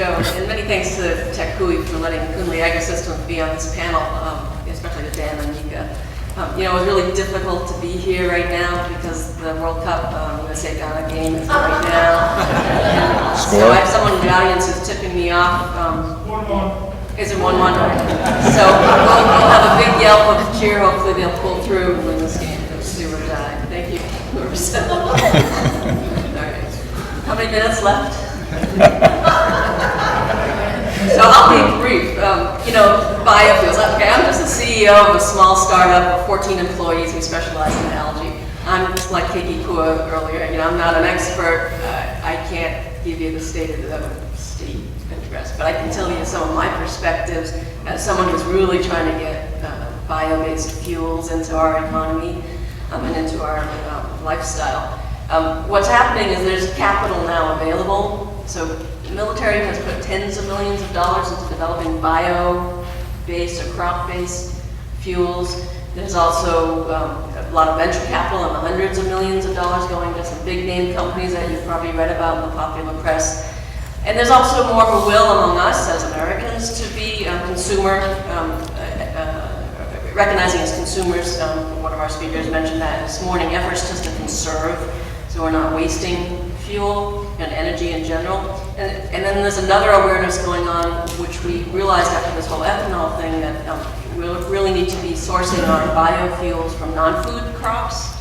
Joe, and many thanks to TechHui for letting Kuehnle Agrisystems be on this panel, especially to Dan and Mika. You know, it was really difficult to be here right now because the World Cup USA Ghana game is right now. So I have someone in the audience who's tipping me off. 1-1. Is it 1-1? So we'll have a big yelp of cheer. Hopefully they'll pull through and win this game. It's do or die. Thank you. All right. How many minutes left? So I'll be brief. You know, biofuels. Okay, I'm just the CEO of a small startup of 14 employees. We specialize in algae. I'm just like Kiki Kua earlier. You know, I'm not an expert. I can't give you the state of interest, but I can tell you some of my perspectives as someone who's really trying to get bio-based fuels into our economy and into our lifestyle. What's happening is there's capital now available. So the military has put tens of millions of dollars into developing bio-based or crop-based fuels. There's also a lot of venture capital and hundreds of millions of dollars going to some big name companies that you've probably read about in the popular press. And there's also more of a will among us as Americans to be recognizing as consumers. One of our speakers mentioned that this morning, efforts just to conserve, so we're not wasting fuel and energy in general. And then there's another awareness going on, which we realized after this whole ethanol thing, that we really need to be sourcing our biofuels from non-food crops.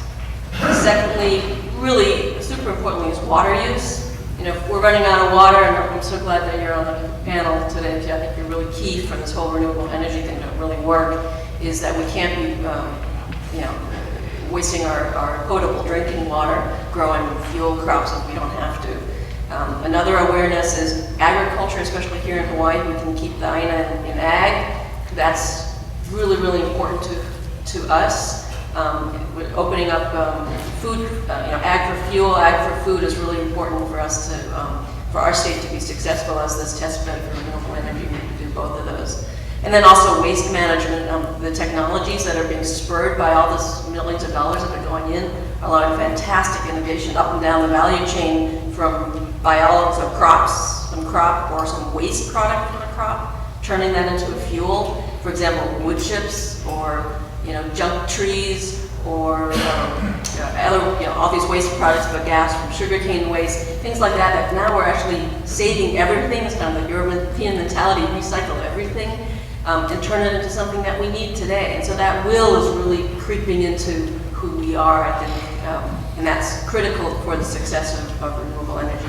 Secondly, really super importantly, is water use. You know, we're running out of water, and I'm so glad that you're on the panel today. I think you're really key for this whole renewable energy thing to really work, is that we can't be, you know, wasting our potable drinking water growing fuel crops if we don't have to. Another awareness is agriculture, especially here in Hawaii. We can keep the aina in ag. That's really, really important to us. With opening up food, you know, ag for fuel, ag for food is really important for us to, for our state to be successful as this test bed for renewable energy. We can do both of those. And then also waste management. The technologies that are being spurred by all this millions of dollars that are going in are allowing fantastic innovation up and down the value chain, from biology of crops, some crop or some waste product from a crop, turning that into a fuel. For example, wood chips, or junk trees, or other, all these waste products, but gas from sugarcane waste, things like that. That now we're actually saving everything. It's kind of the European mentality: recycle everything and turn it into something that we need today. And so that will is really creeping into who we are, I think, and that's critical for the success of renewable energy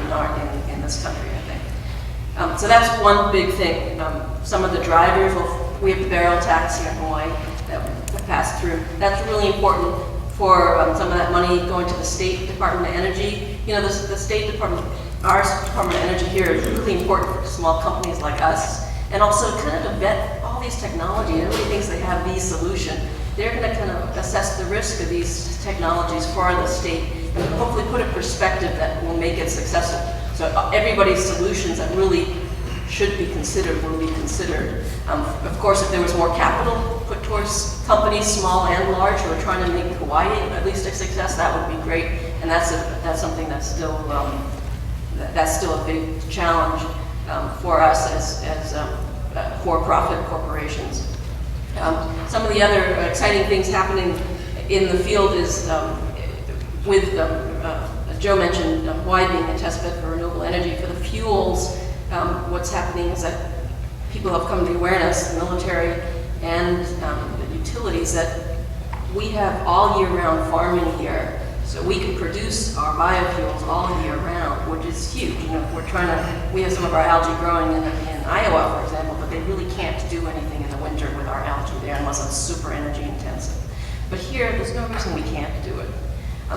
in this country, I think. So that's one big thing. Some of the drivers, we have the barrel tax here in Hawaii that we passed through. That's really important for some of that money going to the State Department of Energy. You know, the State Department, our Department of Energy here is really important for small companies like us, and also kind of to vet all these technologies. Everybody thinks they have the solution. They're going to kind of assess the risk of these technologies for the state and hopefully put a perspective that will make it successful. So everybody's solutions that really should be considered will be considered. Of course, if there was more capital put towards companies, small and large, who are trying to make Hawaii at least a success, that would be great. And that's something that's still a big challenge for us as for-profit corporations. Some of the other exciting things happening in the field is with Joe mentioned Hawaii being a test bed for renewable energy for the fuels. What's happening is that people have come to awareness, the military and the utilities, that we have all year round farming here. So we can produce our biofuels all year round, which is huge. You know, we have some of our algae growing in Iowa, for example, but they really can't do anything in the winter with our algae there unless it's super energy intensive. But here, there's no reason we can't do it.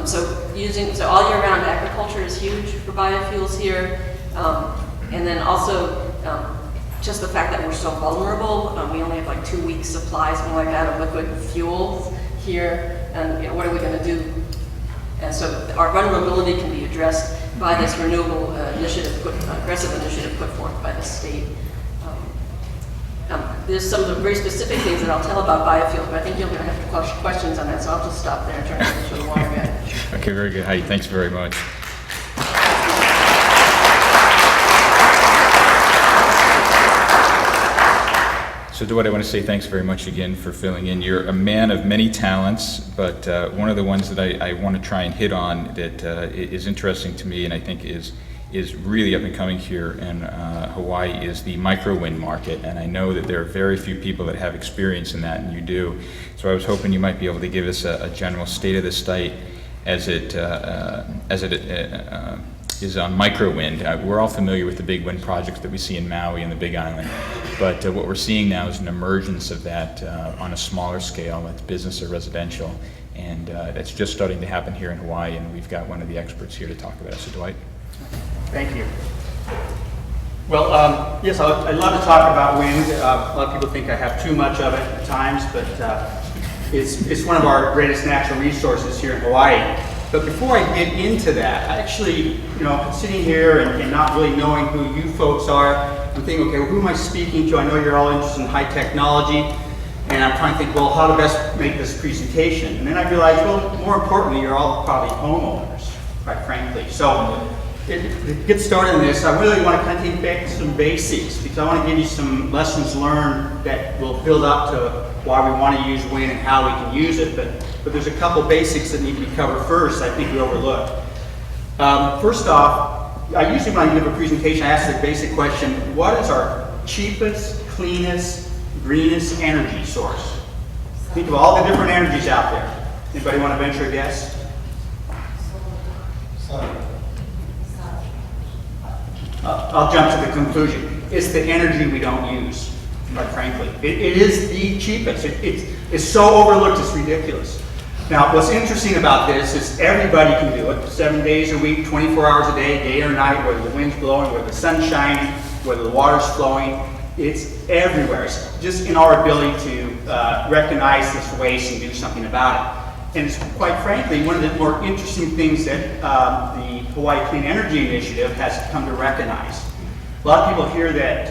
So all year round agriculture is huge for biofuels here. And then also just the fact that we're so vulnerable. We only have like 2 weeks supply, something like that, of liquid fuels here. And what are we going to do? And so our vulnerability can be addressed by this renewable aggressive initiative put forth by the state. There's some of the very specific things that I'll tell about biofuels, but I think you're going to have questions on that, so I'll just stop there and turn it to the water guy. Okay, very good, Heidi. Thanks very much. So Dwight, I want to say thanks very much again for filling in. You're a man of many talents, but one of the ones that I want to try and hit on that is interesting to me and I think is really up and coming here in Hawaii is the micro wind market. And I know that there are very few people that have experience in that, and you do. So I was hoping you might be able to give us a general state of the state as it is on micro wind. We're all familiar with the big wind projects that we see in Maui and the Big Island, but what we're seeing now is an emergence of that on a smaller scale, that's business or residential, and that's just starting to happen here in Hawaii, and we've got one of the experts here to talk about it. So Dwight. Thank you. Well, yes, I'd love to talk about wind. A lot of people think I have too much of it at times, but it's one of our greatest natural resources here in Hawaii. But before I get into that, I actually, sitting here and not really knowing who you folks are, I'm thinking, okay, well, who am I speaking to? I know you're all interested in high technology, and I'm trying to think, well, how to best make this presentation. And then I realized, well, more importantly, you're all probably homeowners, quite frankly. So to get started in this, I really want to kind of take back to some basics, because I want to give you some lessons learned that will build up to why we want to use wind and how we can use it. But there's a couple basics that need to be covered first I think we overlook. First off, I usually when I give a presentation, I ask the basic question, what is our cheapest, cleanest, greenest energy source? Think of all the different energies out there. Anybody want to venture a guess? I'll jump to the conclusion. It's the energy we don't use, quite frankly. It is the cheapest. It's so overlooked, it's ridiculous. Now, what's interesting about this is everybody can do it, 7 days a week, 24 hours a day or night, whether the wind's blowing, whether the sun's shining, whether the water's flowing. It's everywhere. It's just in our ability to recognize this waste and do something about it. And it's, quite frankly, one of the more interesting things that the Hawaii Clean Energy Initiative has come to recognize. A lot of people hear that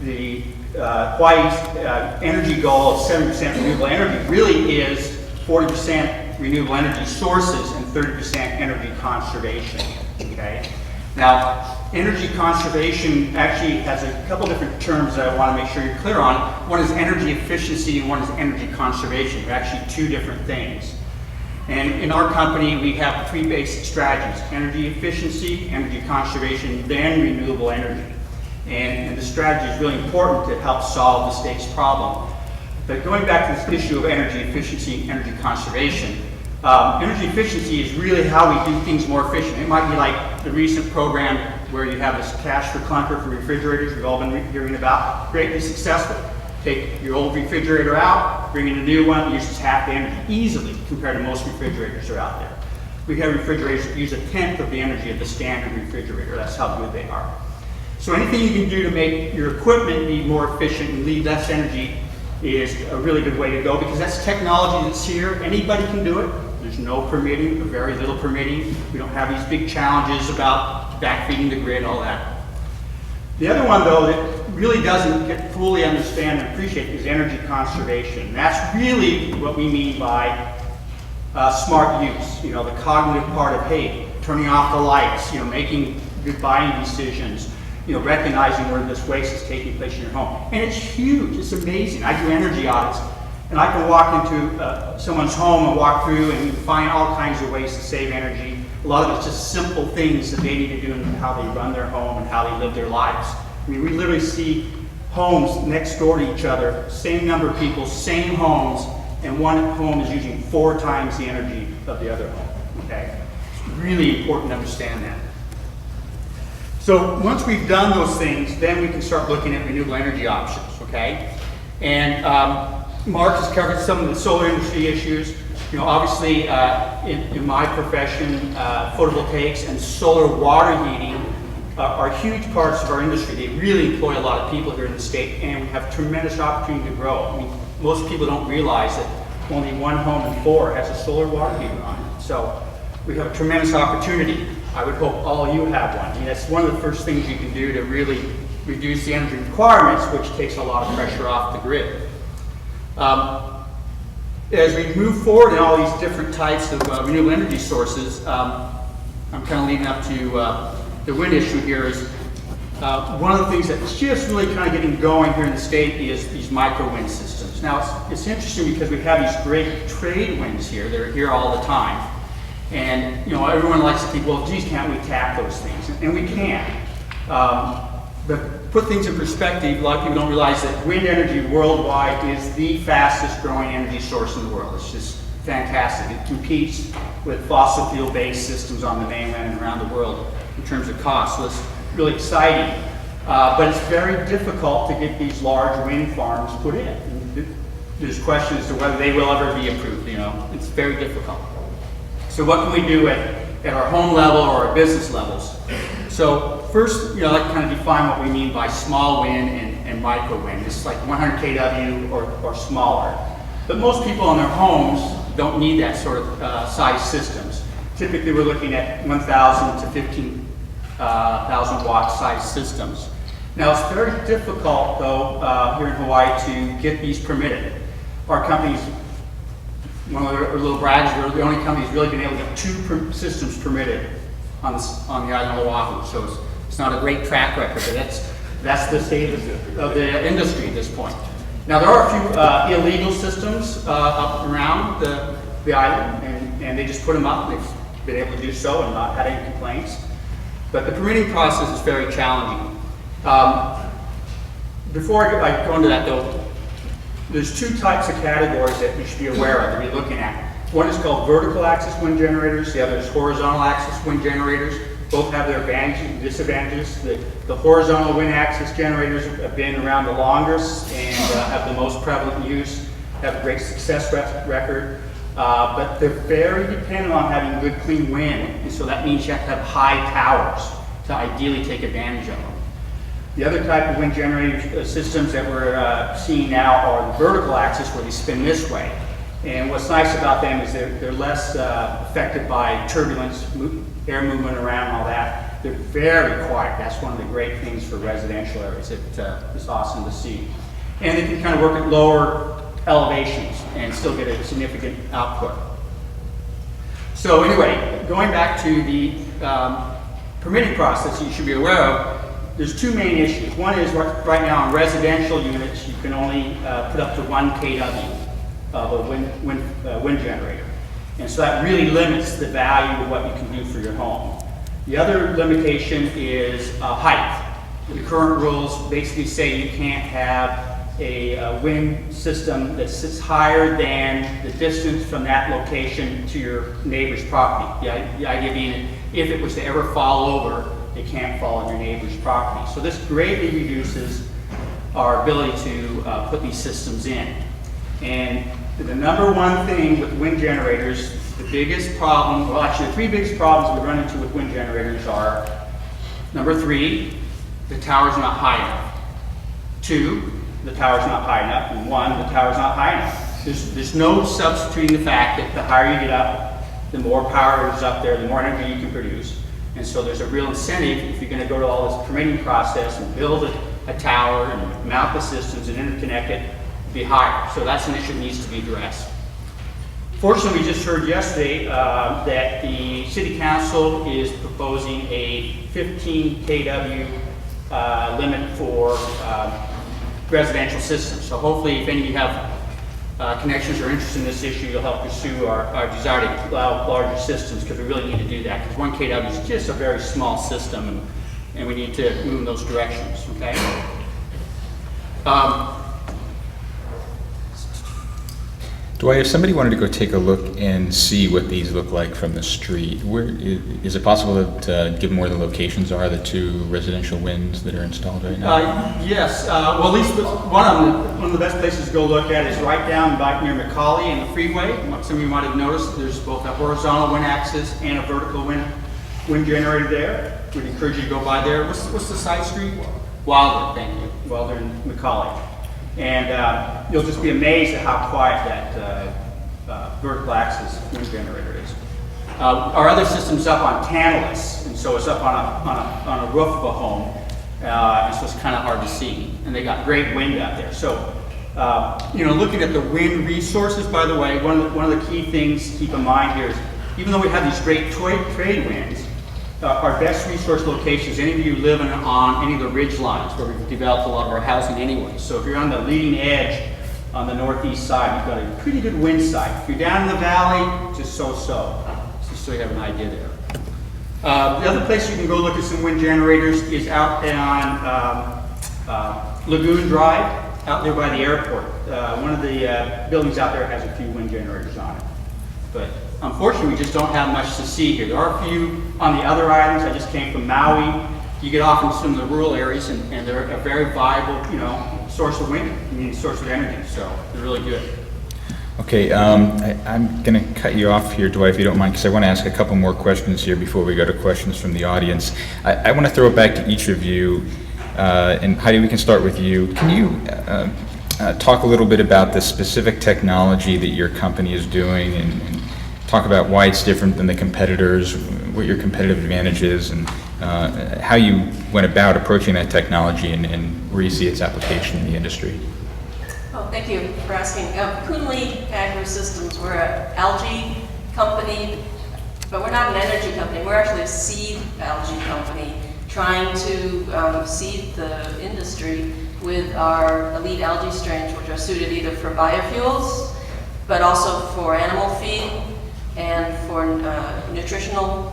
the Hawaii's energy goal of 70% renewable energy really is 40% renewable energy sources and 30% energy conservation, okay? Now, energy conservation actually has a couple different terms that I want to make sure you're clear on. One is energy efficiency and one is energy conservation. They're actually two different things. And in our company, we have three basic strategies: energy efficiency, energy conservation, then renewable energy. And the strategy is really important to help solve the state's problem. But going back to this issue of energy efficiency and energy conservation, energy efficiency is really how we do things more efficient. It might be like the recent program where you have this cash for clunker for refrigerators we've all been hearing about. Greatly successful. Take your old refrigerator out, bring in a new one, uses half the energy easily compared to most refrigerators that are out there. We have refrigerators that use 1/10 of the energy of the standard refrigerator. That's how good they are. So anything you can do to make your equipment be more efficient and leave less energy is a really good way to go, because that's technology that's here. Anybody can do it. There's no permitting, or very little permitting. We don't have these big challenges about backfeeding the grid, all that. The other one, though, that really doesn't get fully understand and appreciate is energy conservation. That's really what we mean by smart use. The cognitive part of, hey, turning off the lights, making good buying decisions, recognizing where this waste is taking place in your home. And it's huge, it's amazing. I do energy audits, and I can walk into someone's home and walk through and find all kinds of ways to save energy. A lot of it's just simple things that they need to do in how they run their home and how they live their lives. I mean, we literally see homes next door to each other, same number of people, same homes, and one home is using 4 times the energy of the other home, okay? It's really important to understand that. So once we've done those things, then we can start looking at renewable energy options, okay? And Mark has covered some of the solar industry issues. Obviously in my profession, photovoltaics and solar water heating are huge parts of our industry. They really employ a lot of people here in the state, and we have tremendous opportunity to grow. I mean, most people don't realize that only 1 home in 4 has a solar water heater on it. So we have a tremendous opportunity. I would hope all of you have one. I mean, that's one of the first things you can do to really reduce the energy requirements, which takes a lot of pressure off the grid. As we move forward in all these different types of renewable energy sources, I'm kind of leading up to the wind issue here. Is one of the things that's just really kind of getting going here in the state is these micro wind systems. Now, it's interesting because we have these great trade winds here. They're here all the time. And, you know, everyone likes to think, well, geez, can't we tap those things? And we can. But put things in perspective, a lot of people don't realize that wind energy worldwide is the fastest growing energy source in the world. It's just fantastic. It competes with fossil fuel-based systems on the mainland and around the world in terms of cost. So it's really exciting. But it's very difficult to get these large wind farms put in. And there's questions as to whether they will ever be approved, you know. It's very difficult. So what can we do at our home level or our business levels? So first, you know, I'd like to kind of define what we mean by small wind and micro wind. It's like 100 kW or smaller. But most people in their homes don't need that sort of size systems. Typically, we're looking at 1,000 to 15,000 watt size systems. Now, it's very difficult, though, here in Hawaii to get these permitted. Our company's, one of our little brags, we're the only company that's really been able to get 2 systems permitted on the island of Oahu. So it's not a great track record, but that's the state of the industry at this point. Now, there are a few illegal systems up around the island, and they just put them up. They've been able to do so and not had any complaints. But the permitting process is very challenging. Before I go into that, though, there's 2 types of categories that you should be aware of that you're looking at. One is called vertical axis wind generators. The other is horizontal axis wind generators. Both have their advantages and disadvantages. The horizontal wind axis generators have been around the longest and have the most prevalent use, have a great success record. But they're very dependent on having good clean wind, and so that means you have to have high towers to ideally take advantage of them. The other type of wind generator systems that we're seeing now are the vertical axis, where they spin this way. And what's nice about them is they're less affected by turbulence, air movement around and all that. They're very quiet. That's one of the great things for residential areas. It's awesome to see. And they can kind of work at lower elevations and still get a significant output. So anyway, going back to the permitting process you should be aware of, there's 2 main issues. One is right now on residential units, you can only put up to 1 kW of a wind generator. And so that really limits the value of what you can do for your home. The other limitation is height. The current rules basically say you can't have a wind system that sits higher than the distance from that location to your neighbor's property. The idea being, if it was to ever fall over, it can't fall on your neighbor's property. So this greatly reduces our ability to put these systems in. And the number one thing with wind generators, the biggest problem, well actually the 3 biggest problems we run into with wind generators are, number 3, the tower's not high enough. 2, the tower's not high enough. And 1, the tower's not high enough. There's no substituting the fact that the higher you get up, the more power is up there, the more energy you can produce. And so there's a real incentive, if you're going to go to all this permitting process and build a tower and mount the systems and interconnect it, be higher. So that's an issue that needs to be addressed. Fortunately, we just heard yesterday that the City Council is proposing a 15 kW limit for residential systems. So hopefully, if any of you have connections or interest in this issue, you'll help pursue our desire to allow larger systems, because we really need to do that, because 1 kW is just a very small system, and we need to move in those directions, okay? Dwight, if somebody wanted to go take a look and see what these look like from the street, is it possible to give them where the locations are, the 2 residential winds that are installed right now? Yes. Well, at least one of the best places to go look at is right down back near McCauley and the freeway. Some of you might have noticed there's both a horizontal wind axis and a vertical wind generator there. We'd encourage you to go by there. What's the side street? Wilder, thank you. Wilder and McCauley. And you'll just be amazed at how quiet that vertical axis wind generator is. Our other system's up on Tantalus, and so it's up on a roof of a home, and so it's kind of hard to see. And they got great wind out there. So, looking at the wind resources, by the way, one of the key things to keep in mind here is, even though we have these great trade winds, our best resource locations, any of you living on any of the ridge lines where we've developed a lot of our housing anyway. So if you're on the leading edge on the northeast side, you've got a pretty good wind side. If you're down in the valley, just so-so. Just so you have an idea there. The other place you can go look at some wind generators is out on Lagoon Drive, out there by the airport. One of the buildings out there has a few wind generators on it. But unfortunately, we just don't have much to see here. There are a few on the other islands. I just came from Maui. You get off into some of the rural areas, and they're a very viable, source of wind, source of energy. So they're really good. Okay, I'm going to cut you off here, Dwight, if you don't mind, because I want to ask a couple more questions here before we go to questions from the audience. I want to throw it back to each of you, and Heidi, we can start with you. Can you talk a little bit about the specific technology that your company is doing, and talk about why it's different than the competitors, what your competitive advantage is, and how you went about approaching that technology and where you see its application in the industry? Oh, thank you for asking. Kuehnle Agri-Systems, we're an algae company, but we're not an energy company. We're actually a seed algae company trying to seed the industry with our elite algae strains, which are suited either for biofuels, but also for animal feed and for nutritional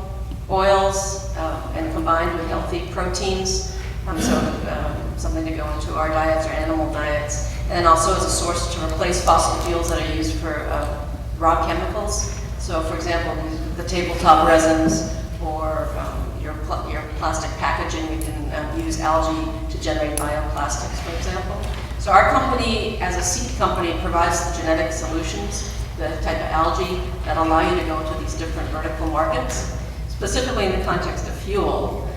oils, and combined with healthy proteins. Something to go into our diets or animal diets. And also as a source to replace fossil fuels that are used for raw chemicals. So for example, the tabletop resins or your plastic packaging, we can use algae to generate bioplastics, for example. So our company, as a seed company, provides the genetic solutions, the type of algae that allow you to go into these different vertical markets, specifically in the context of fuel.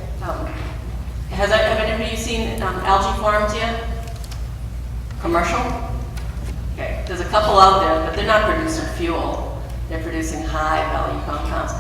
Have any of you seen algae farms yet? Commercial? Okay, there's a couple out there, but they're not producing fuel. They're producing high value compounds.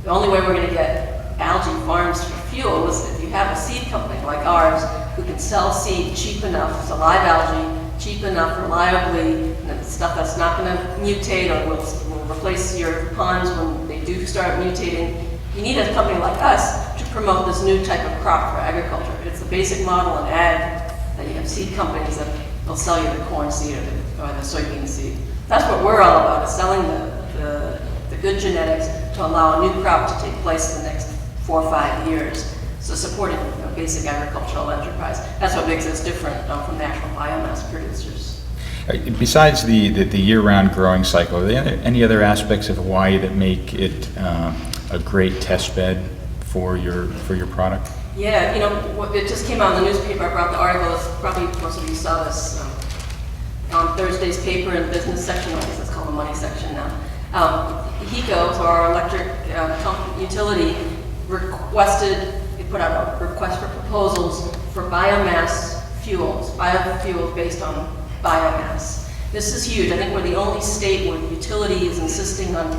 The only way we're going to get algae farms for fuel is if you have a seed company like ours who can sell seed cheap enough, so live algae, cheap enough, reliably, and stuff that's not going to mutate or will replace your ponds when they do start mutating. You need a company like us to promote this new type of crop for agriculture. It's the basic model in ag that you have seed companies that will sell you the corn seed or the soybean seed. That's what we're all about, is selling the good genetics to allow a new crop to take place in the next 4 or 5 years. So supporting basic agricultural enterprise. That's what makes us different from natural biomass producers. Besides the year-round growing cycle, are there any other aspects of Hawaii that make it a great test bed for your product? Yeah, it just came out in the newspaper. I brought the article. Probably most of you saw this on Thursday's paper in the business section. I guess it's called the money section now. HECO, so our electric utility, put out a request for proposals for biomass fuels, biofuels based on biomass. This is huge. I think we're the only state where the utility is insisting on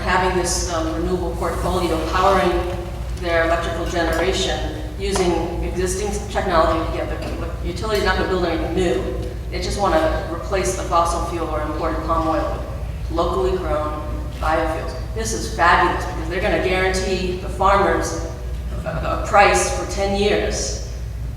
having this renewable portfolio powering their electrical generation using existing technology to get the utility's not going to build anything new. They just want to replace the fossil fuel or imported palm oil with locally grown biofuels. This is fabulous because they're going to guarantee the farmers a price for 10 years.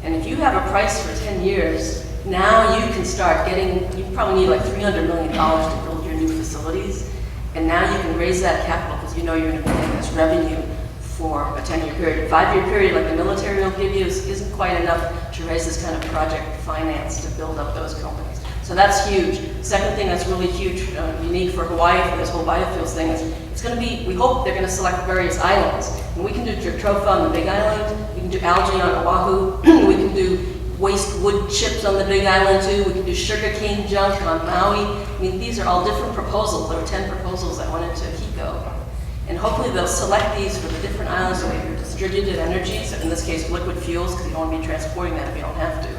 And if you have a price for 10 years, now you can start getting, you probably need like $300 million to build your new facilities. And now you can raise that capital because you know you're going to be getting this revenue for a 10-year period. A 5-year period like the military will give you isn't quite enough to raise this kind of project finance to build up those companies. So that's huge. Second thing that's really huge, unique for Hawaii for this whole biofuels thing is it's going to be, we hope they're going to select various islands. And we can do tropha on the Big Island, we can do algae on Oahu, we can do waste wood chips on the Big Island too, we can do sugarcane junk on Maui. I mean, these are all different proposals. There were 10 proposals that went into HECO. And hopefully they'll select these for the different islands so we have distributed energy, so in this case liquid fuels, because you don't want to be transporting that if you don't have to.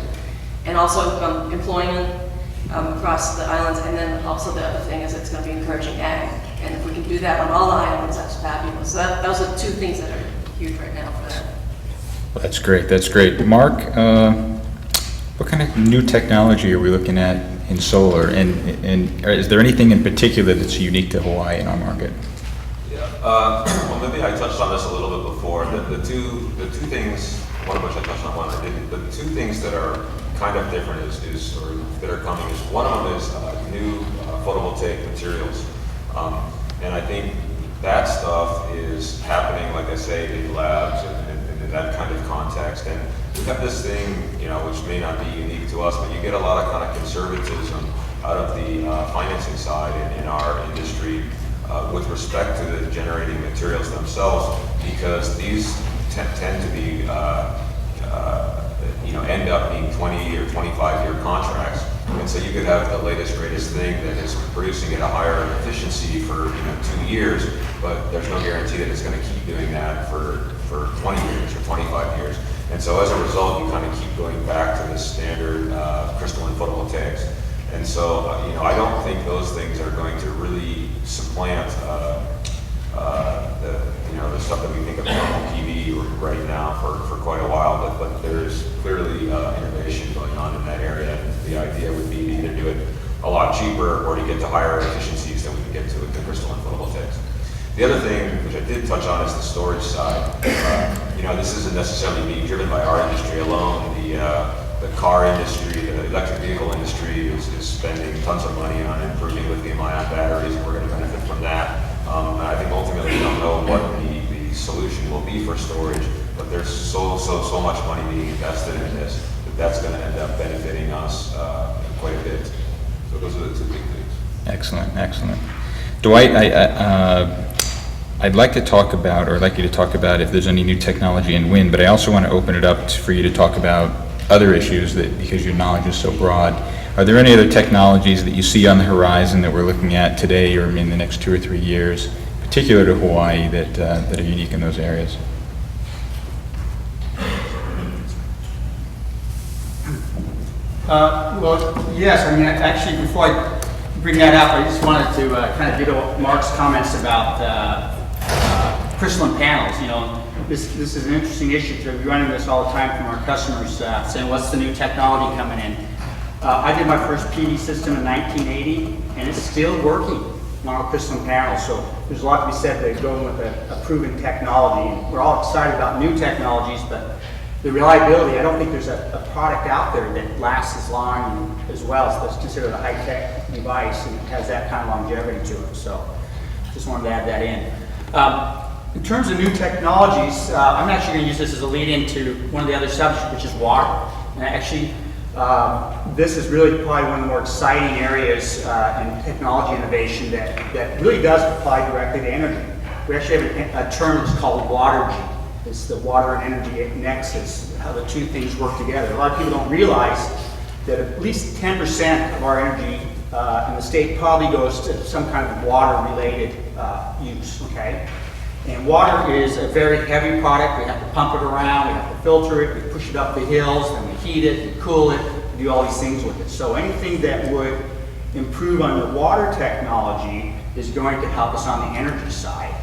And also employment across the islands, and then also the other thing is it's going to be encouraging ag. And if we can do that on all the islands, that's fabulous. So those are 2 things that are huge right now for that. Well, that's great, that's great. Mark, what kind of new technology are we looking at in solar? And is there anything in particular that's unique to Hawaii in our market? Yeah, Well, maybe I touched on this a little bit before. The two things, one of which I touched on, one I didn't. The two things that are kind of different or that are coming is, one of them is new photovoltaic materials, and I think that stuff is happening, like I say, in labs and in that kind of context. And we have this thing, you know, which may not be unique to us, but you get a lot of kind of conservatism out of the financing side in our industry with respect to the generating materials themselves, because these tend to be, you know, end up being 20 or 25-year contracts. And so you could have the latest, greatest thing that is producing at a higher efficiency for, you know, 2 years, but there's no guarantee that it's going to keep doing that for 20 years or 25 years. And so as a result, you kind of keep going back to the standard crystalline photovoltaics. And so, you know, I don't think those things are going to really supplant the stuff that we think of thermal PV right now for quite a while. But there's clearly innovation going on in that area. And the idea would be to either do it a lot cheaper or to get to higher efficiencies than we can get to with the crystalline photovoltaics. The other thing, which I did touch on, is the storage side. You know, this isn't necessarily being driven by our industry alone. The car industry, the electric vehicle industry is spending tons of money on improving lithium-ion batteries, and we're going to benefit from that. I think ultimately we don't know what the solution will be for storage, but there's so much money being invested in this that's going to end up benefiting us quite a bit. So those are the two big things. Excellent, excellent. Dwight, I'd like to talk about, or I'd like you to talk about if there's any new technology in wind, but I also want to open it up for you to talk about other issues, that because your knowledge is so broad. Are there any other technologies that you see on the horizon that we're looking at today or in the next 2 or 3 years, particular to Hawaii, that are unique in those areas? Well, yes. I mean, actually, before I bring that up, I just wanted to kind of ditto Mark's comments about crystalline panels. You know, this is an interesting issue because we run into this all the time from our customers saying, "What's the new technology coming in?" I did my first PV system in 1980, and it's still working on crystalline panels. So there's a lot to be said that going with a proven technology. And we're all excited about new technologies, but the reliability, I don't think there's a product out there that lasts as long as well. So that's considered a high-tech device and has that kind of longevity to it. So just wanted to add that in. In terms of new technologies, I'm actually going to use this as a lead into one of the other subjects, which is water. And actually, this is really probably one of the more exciting areas in technology innovation that really does apply directly to energy. We actually have a term that's called watergy. It's the water and energy nexus, how the two things work together. A lot of people don't realize that at least 10% of our energy in the state probably goes to some kind of water-related use, okay? And water is a very heavy product. We have to pump it around, we have to filter it, we push it up the hills, then we heat it, we cool it, we do all these things with it. So anything that would improve on the water technology is going to help us on the energy side.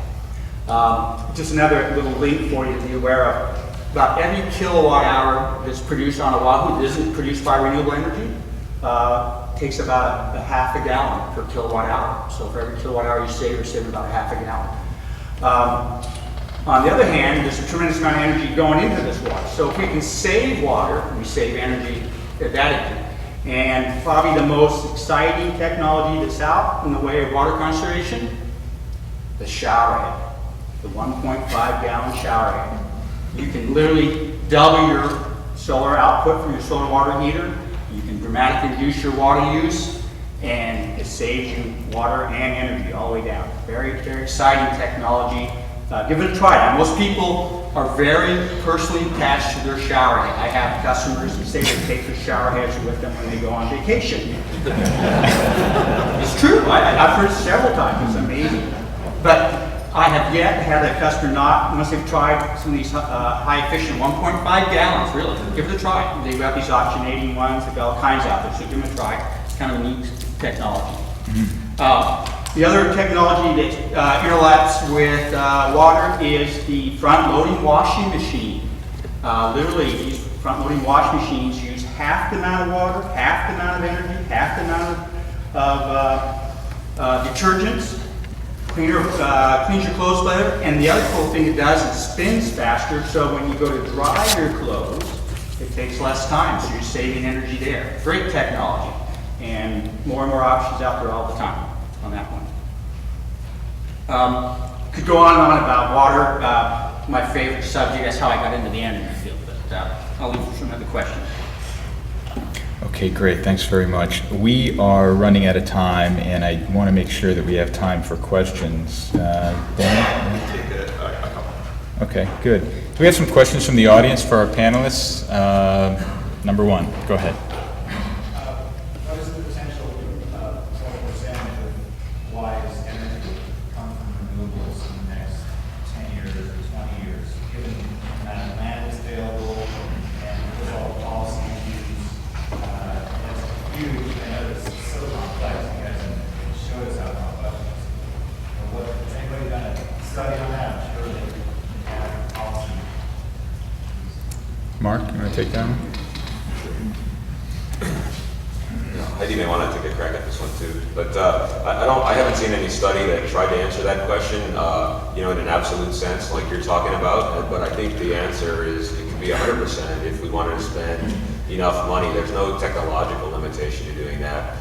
Just another little link for you to be aware of. About every kilowatt hour that's produced on Oahu that isn't produced by renewable energy takes about a half a gallon per kilowatt hour. So for every kilowatt hour you save, you're saving about half a gallon. On the other hand, there's a tremendous amount of energy going into this water. So if we can save water, we save energy at that end. And probably the most exciting technology that's out in the way of water conservation, the shower head. The 1.5 gallon shower head. You can literally double your solar output from your solar water heater. You can dramatically reduce your water use, and it saves you water and energy all the way down. Very, very exciting technology. Give it a try. Now, most people are very personally attached to their shower head. I have customers who say they take their shower heads with them when they go on vacation. It's true. I've heard it several times. It's amazing. But I have yet had a customer not, unless they've tried some of these high efficient 1.5 gallons, really, give it a try. They've got these oxygenating ones, they've got all kinds out there, so give them a try. It's kind of a neat technology. The other technology that interlaps with water is the front-loading washing machine. Literally, these front-loading washing machines use half the amount of water, half the amount of energy, half the amount of detergents. cleans your clothes better, and the other cool thing it does is spins faster, so when you go to dry your clothes, it takes less time, so you're saving energy there. Great technology, and more options out there all the time on that one. Could go on and on about water, my favorite subject. That's how I got into the energy field, but I'll leave for some other questions. Okay, great. Thanks very much. We are running out of time, and I want to make sure that we have time for questions. Dan? Okay, good. Do we have some questions from the audience for our panelists? Number one, go ahead. What is the potential total percentage of wise energy will come from renewables in the next 10 years or 20 years, given the amount of land that's available and with all the policy issues? It's huge. I know this is so complex. You guys showed us how complex it is. Has anybody done a study on that? I'm sure they have policy. Mark, you want to take that one? Heidi may want to take a crack at this one too, but I haven't seen any study that tried to answer that question, in an absolute sense, like you're talking about. But I think the answer is it could be 100% if we wanted to spend enough money. There's no technological limitation to doing that.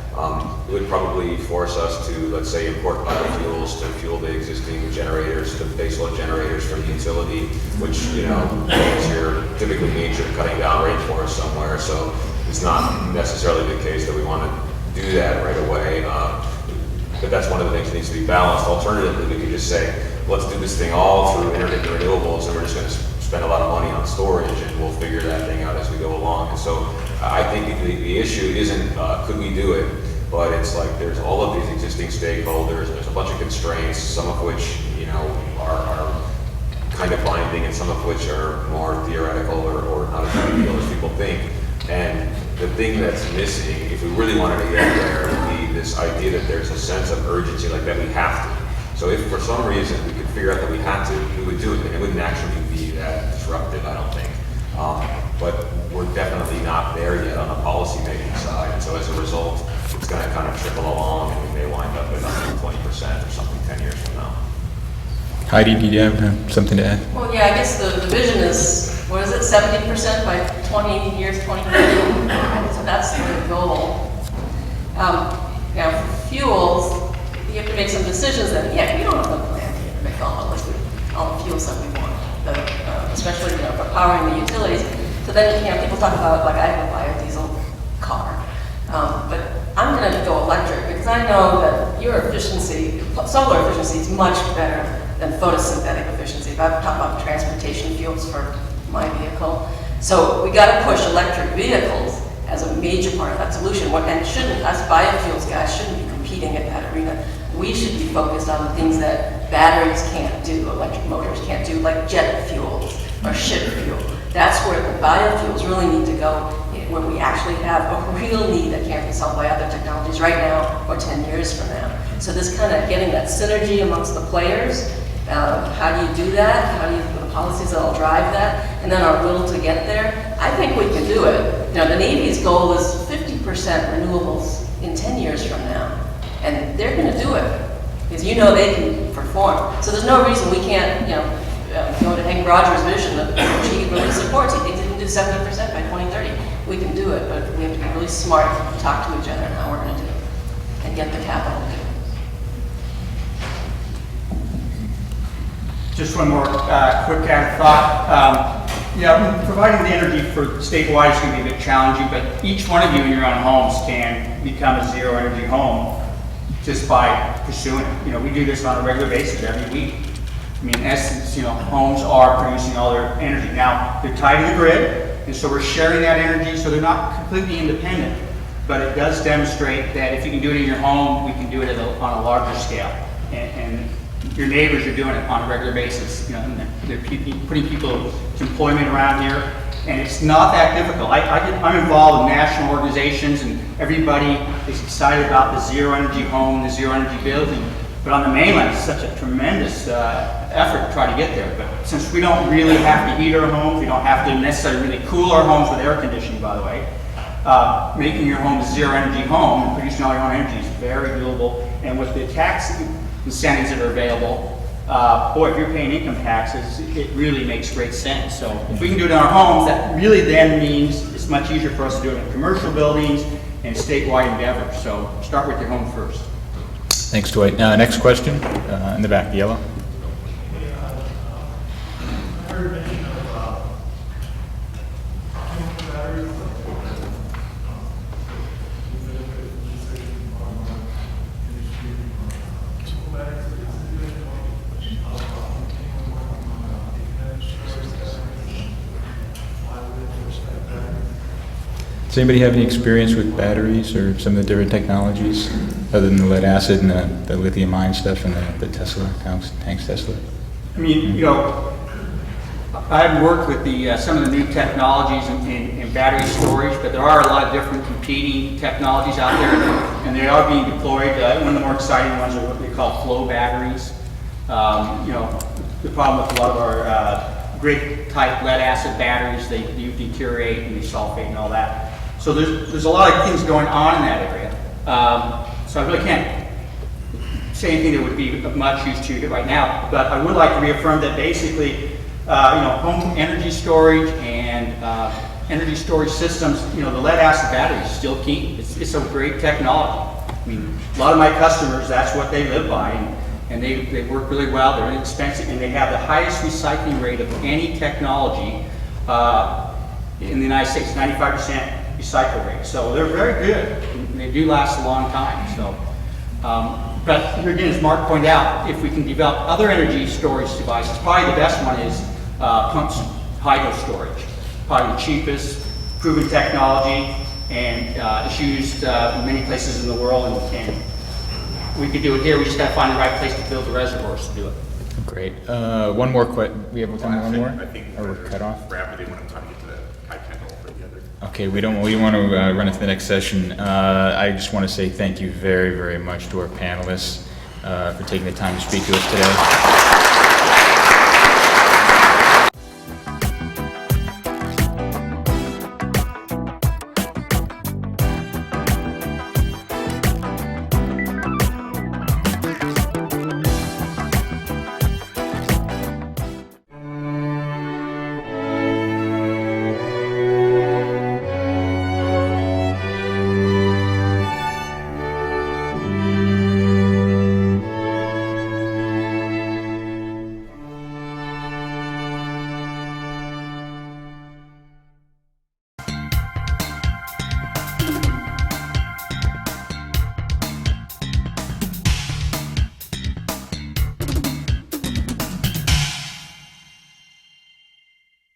It would probably force us to, let's say, import biofuels to fuel the existing generators, the baseload generators from the utility, which typically means you're cutting down rainforest somewhere. So it's not necessarily the case that we want to do that right away. But that's one of the things that needs to be balanced. Alternatively, we could just say, let's do this thing all through intermittent renewables, and we're just going to spend a lot of money on storage, and we'll figure that thing out as we go along. And so I think the issue isn't could we do it, but it's like there's all of these existing stakeholders, and there's a bunch of constraints, some of which are kind of binding, and some of which are more theoretical or not as big a deal as people think. And the thing that's missing, if we really wanted to get there, would be this idea that there's a sense of urgency, like that we have to. So if for some reason we could figure out that we had to, we would do it, and it wouldn't actually be that disruptive, I don't think. But we're definitely not there yet on the policy making side, and so as a result, it's going to kind of trickle along, and we may wind up at 20% or something 10 years from now. Heidi, do you have something to add? Well, yeah, I guess the vision is, 70% by 20 years, 2030? So that's the goal. For fuels, you have to make some decisions that, we don't have the plan to make all the fuels that we want, especially, for powering the utilities. So then, people talk about, I have a biodiesel car. But I'm going to go electric because I know that solar efficiency is much better than photosynthetic efficiency. If I talk about transportation fuels for my vehicle. So we got to push electric vehicles as a major part of that solution. Us biofuels guys shouldn't be competing in that arena. We should be focused on the things that batteries can't do, electric motors can't do, like jet fuels or ship fuel. That's where the biofuels really need to go, where we actually have a real need that can't be solved by other technologies right now or 10 years from now. So this kind of getting that synergy amongst the players, how do you do that? The policies that'll drive that? And then our will to get there? I think we can do it. The Navy's goal is 50% renewables in 10 years from now. And they're going to do it because they can perform. So there's no reason we can't, go to Hank Rogers' vision that he really supports. He thinks he can do 70% by 2030. We can do it, but we have to be really smart and talk to each other on how we're going to do it and get the capital to do it. Just one more quick kind of thought. Providing the energy for statewide is going to be a bit challenging, but each one of you in your own homes can become a zero energy home just by pursuing it. We do this on a regular basis every week. In essence, homes are producing all their energy. Now, they're tied to the grid, and so we're sharing that energy, so they're not completely independent. But it does demonstrate that if you can do it in your home, we can do it on a larger scale. And your neighbors are doing it on a regular basis. And they're putting people to employment around here, and it's not that difficult. I'm involved in national organizations, and everybody is excited about the zero energy home, the zero energy building. But on the mainland, it's such a tremendous effort to try to get there. But since we don't really have to heat our homes, we don't have to necessarily really cool our homes with air conditioning, by the way, making your home a zero energy home and producing all your own energy is very doable. And with the tax incentives that are available. Boy, if you're paying income taxes, it really makes great sense. So if we can do it in our homes, that really then means it's much easier for us to do it in commercial buildings and statewide endeavors. So start with your home first. Thanks, Dwight. Next question, in the back, yellow. Does anybody have any experience with batteries or some of the different technologies other than the lead acid and the lithium ion stuff and the Tesla, tanks Tesla? I mean, you know, I've worked with some of the new technologies in battery storage, but there are a lot of different competing technologies out there, and they are being deployed. One of the more exciting ones are what they call flow batteries. You know, the problem with a lot of our grid type lead acid batteries, they do deteriorate and they sulfate and all that. So there's a lot of things going on in that area. So I really can't say anything that would be of much use to you right now, but I would like to reaffirm that basically, you know, home energy storage and energy storage systems, you know, the lead acid battery is still key. It's a great technology. I mean, a lot of my customers, that's what they live by, and they work really well, they're inexpensive, and they have the highest recycling rate of any technology in the United States, 95% recycle rate. So they're very good, and they do last a long time. So, but here again, as Mark pointed out, if we can develop other energy storage devices, probably the best one is pumped hydro storage. Probably the cheapest, proven technology, and it's used in many places in the world, and we could do it here. We just got to find the right place to build the reservoirs to do it. Great. One more question. We have time for one more? I think Or we're cut off? rapidly when I'm trying to get to the high channel for the other. Okay, we want to run into the next session. I just want to say thank you very, very much to our panelists for taking the time to speak to us today.